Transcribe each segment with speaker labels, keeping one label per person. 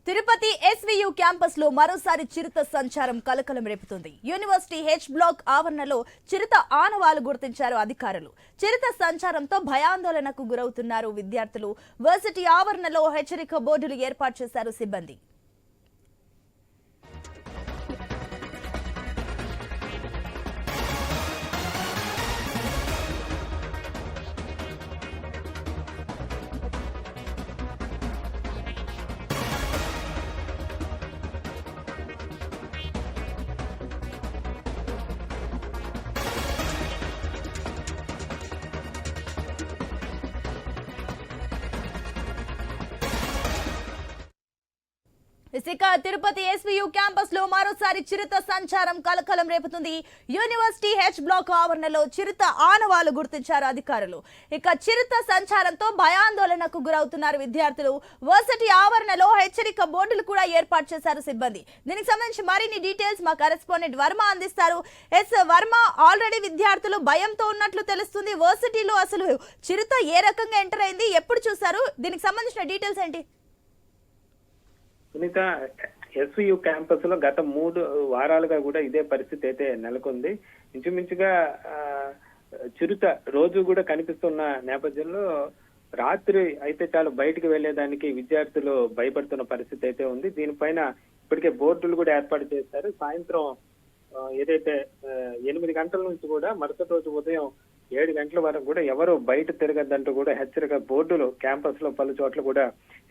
Speaker 1: Tirupati SVU campus లో మరోసారి చిరుత సంచారం కలకలం రేపుతుంది. యూనివర్సిటీ హెచ్ బ్లాక్ ఆవరణలో చిరుత ఆనవాలు గుర్తించారు అధికారులు. చిరుత సంచారంతో భయాందోళనకు గురవుతున్నారు విద్యార్థులు. వర్సిటీ ఆవరణలో హెచ్చరిక బోర్డులు ఏర్పాటు చేశారు సిబ్బంది. ఇక తిరుపతి ఎస్వియు క్యాంపస్ లో మరోసారి చిరుత సంచారం కలకలం రేపుతుంది. యూనివర్సిటీ హెచ్ బ్లాక్ ఆవరణలో చిరుత ఆనవాలు గుర్తించారు అధికారులు. ఇక చిరుత సంచారంతో భయాందోళనకు గురవుతున్నారు విద్యార్థులు. వర్సిటీ ఆవరణలో హెచ్చరిక బోర్డులు కూడా ఏర్పాటు చేశారు సిబ్బంది. దీనికి సంబంధించి మరిన్ని డీటెయిల్స్ మా కరెస్పాండెంట్ వర్మ అందిస్తారు. వర్మ, ఆల్రెడీ విద్యార్థులు భయంతో ఉన్నట్లు తెలుస్తుంది. వర్సిటీలో అసలు చిరుత ఏ రకంగా ఎంటర్ అయింది, ఎప్పుడు చూశారు, దీనికి సంబంధించిన డీటెయిల్స్ ఏంటి?
Speaker 2: సునీత, ఎస్వియు క్యాంపస్ లో గత 3 వారాలుగా కూడా ఇదే పరిస్థితి అయితే నెలకొంది. ఇంచుమించుగా చిరుత రోజు కూడా కనిపిస్తున్న నేపథ్యంలో రాత్రి అయితే చాలు బయటికి వెళ్లేదానికి విద్యార్థులు భయపడుతున్న పరిస్థితి అయితే ఉంది. దీనిపైన ఇప్పటికే బోర్డులు కూడా ఏర్పాటు చేశారు. సాయంత్రం ఏదైతే 8 గంటల నుంచి కూడా మరుసటి రోజు ఉదయం 7 గంటల వరకు కూడా ఎవరు బయట తిరగద్దంటూ కూడా హెచ్చరిక బోర్డులు క్యాంపస్ లో పలు చోట్ల కూడా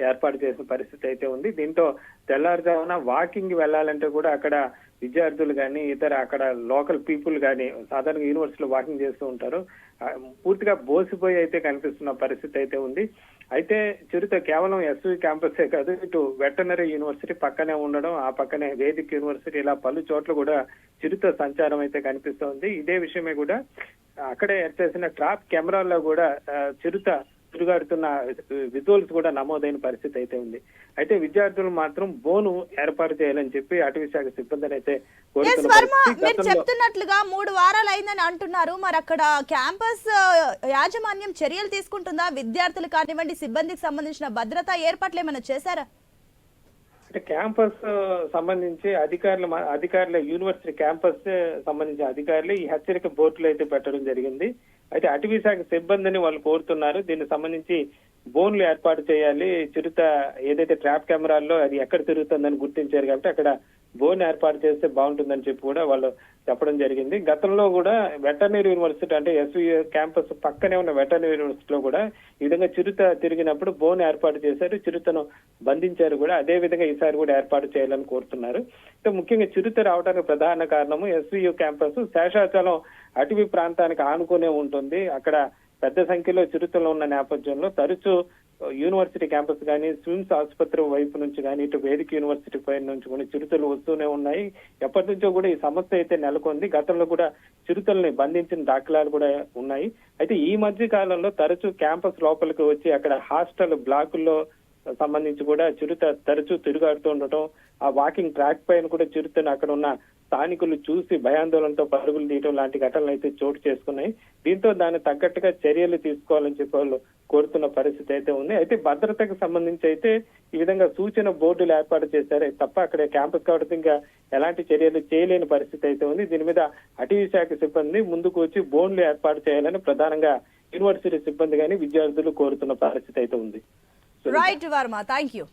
Speaker 2: ఏర్పాటు చేసిన పరిస్థితి అయితే ఉంది. దీంతో తెల్లారుజామున వాకింగ్ వెళ్లాలంటే కూడా అక్కడ విద్యార్థులు కానీ ఇతర అక్కడ లోకల్ పీపుల్ కానీ సాధారణ యూనివర్సిటీలో వాకింగ్ చేస్తూ ఉంటారు. పూర్తిగా బోసిపోయి అయితే కనిపిస్తున్న పరిస్థితి అయితే ఉంది. అయితే చిరుత కేవలం ఎస్వి క్యాంపసే కాదు, ఇటు వెటర్నరీ యూనివర్సిటీ పక్కనే ఉండడం, ఆ పక్కనే వేదిక్ యూనివర్సిటీ, ఇలా పలు చోట్ల కూడా చిరుత సంచారం అయితే కనిపిస్తోంది. ఇదే విషయమే కూడా అక్కడే చేసిన ట్రాప్ కెమెరాల్లో కూడా చిరుత తిరుగాడుతున్న విజువల్స్ కూడా నమోదైన పరిస్థితి అయితే ఉంది. అయితే విద్యార్థులు మాత్రం బోను ఏర్పాటు చేయాలని చెప్పి అటవీ శాఖ సిబ్బందిని అయితే
Speaker 1: మీరు చెప్తున్నట్లుగా 3 వారాలు అయిందని అంటున్నారు. మరి అక్కడ క్యాంపస్ యాజమాన్యం చర్యలు తీసుకుంటుందా? విద్యార్థులు కానివ్వండి, సిబ్బందికి సంబంధించిన భద్రతా ఏర్పాట్లు ఏమైనా చేశారా?
Speaker 2: అంటే క్యాంపస్ సంబంధించి అధికారుల యూనివర్సిటీ క్యాంపస్ సంబంధించిన అధికారులు ఈ హెచ్చరిక బోర్డులు అయితే పెట్టడం జరిగింది. అయితే అటవీ శాఖ సిబ్బందిని వాళ్ళు కోరుతున్నారు. దీనికి సంబంధించి బోన్లు ఏర్పాటు చేయాలి. చిరుత ఏదైతే ట్రాప్ కెమెరాల్లో అది ఎక్కడ తిరుగుతుందని గుర్తించారు కాబట్టి అక్కడ బోన్ ఏర్పాటు చేస్తే బాగుంటుందని చెప్పి కూడా వాళ్ళు చెప్పడం జరిగింది. గతంలో కూడా వెటర్నరీ యూనివర్సిటీ అంటే ఎస్వి క్యాంపస్ పక్కనే ఉన్న వెటర్నరీ యూనివర్సిటీలో కూడా ఈ విధంగా చిరుత తిరిగినప్పుడు బోన్ ఏర్పాటు చేశారు, చిరుతను బంధించారు కూడా. అదే విధంగా ఈసారి కూడా ఏర్పాటు చేయాలని కోరుతున్నారు. ముఖ్యంగా చిరుత రావడానికి ప్రధాన కారణము ఎస్వియు క్యాంపస్ శేషాచలం అటవీ ప్రాంతానికి ఆనుకునే ఉంటుంది. అక్కడ పెద్ద సంఖ్యలో చిరుతలు ఉన్న నేపథ్యంలో తరచూ యూనివర్సిటీ క్యాంపస్ కానీ, స్విమ్స్ ఆసుపత్రి వైపు నుంచి కానీ, ఇటు వేదిక యూనివర్సిటీ పై నుంచి కూడా చిరుతలు వస్తూనే ఉన్నాయి. ఎప్పటి నుంచో కూడా ఈ సమస్య అయితే నెలకొంది. గతంలో కూడా చిరుతల్ని బంధించిన దాఖలాలు కూడా ఉన్నాయి. అయితే ఈ మధ్య కాలంలో తరచూ క్యాంపస్ లోపలికి వచ్చి అక్కడ హాస్టల్ బ్లాకుల్లో సంబంధించి కూడా చిరుత తరచూ తిరుగాడుతూ ఉండటం, ఆ వాకింగ్ ట్రాక్ పైన కూడా చిరుతను అక్కడ ఉన్న స్థానికులు చూసి భయాందోళనతో పరుగులు తీయడం లాంటి ఘటనలు అయితే చోటు చేసుకున్నాయి. దీంతో దాన్ని తగ్గట్టుగా చర్యలు తీసుకోవాలని చెప్పి వాళ్ళు కోరుతున్న పరిస్థితి అయితే ఉంది. అయితే భద్రతకు సంబంధించి అయితే ఈ విధంగా సూచన బోర్డులు ఏర్పాటు చేశారే తప్ప అక్కడ క్యాంపస్ కాబట్టి ఇంకా ఎలాంటి చర్యలు చేయలేని పరిస్థితి అయితే ఉంది. దీని మీద అటవీ శాఖ సిబ్బంది ముందుకు వచ్చి బోన్లు ఏర్పాటు చేయాలని ప్రధానంగా యూనివర్సిటీ సిబ్బంది కానీ విద్యార్థులు కోరుతున్న పరిస్థితి అయితే ఉంది.
Speaker 1: Right Varma, thank you.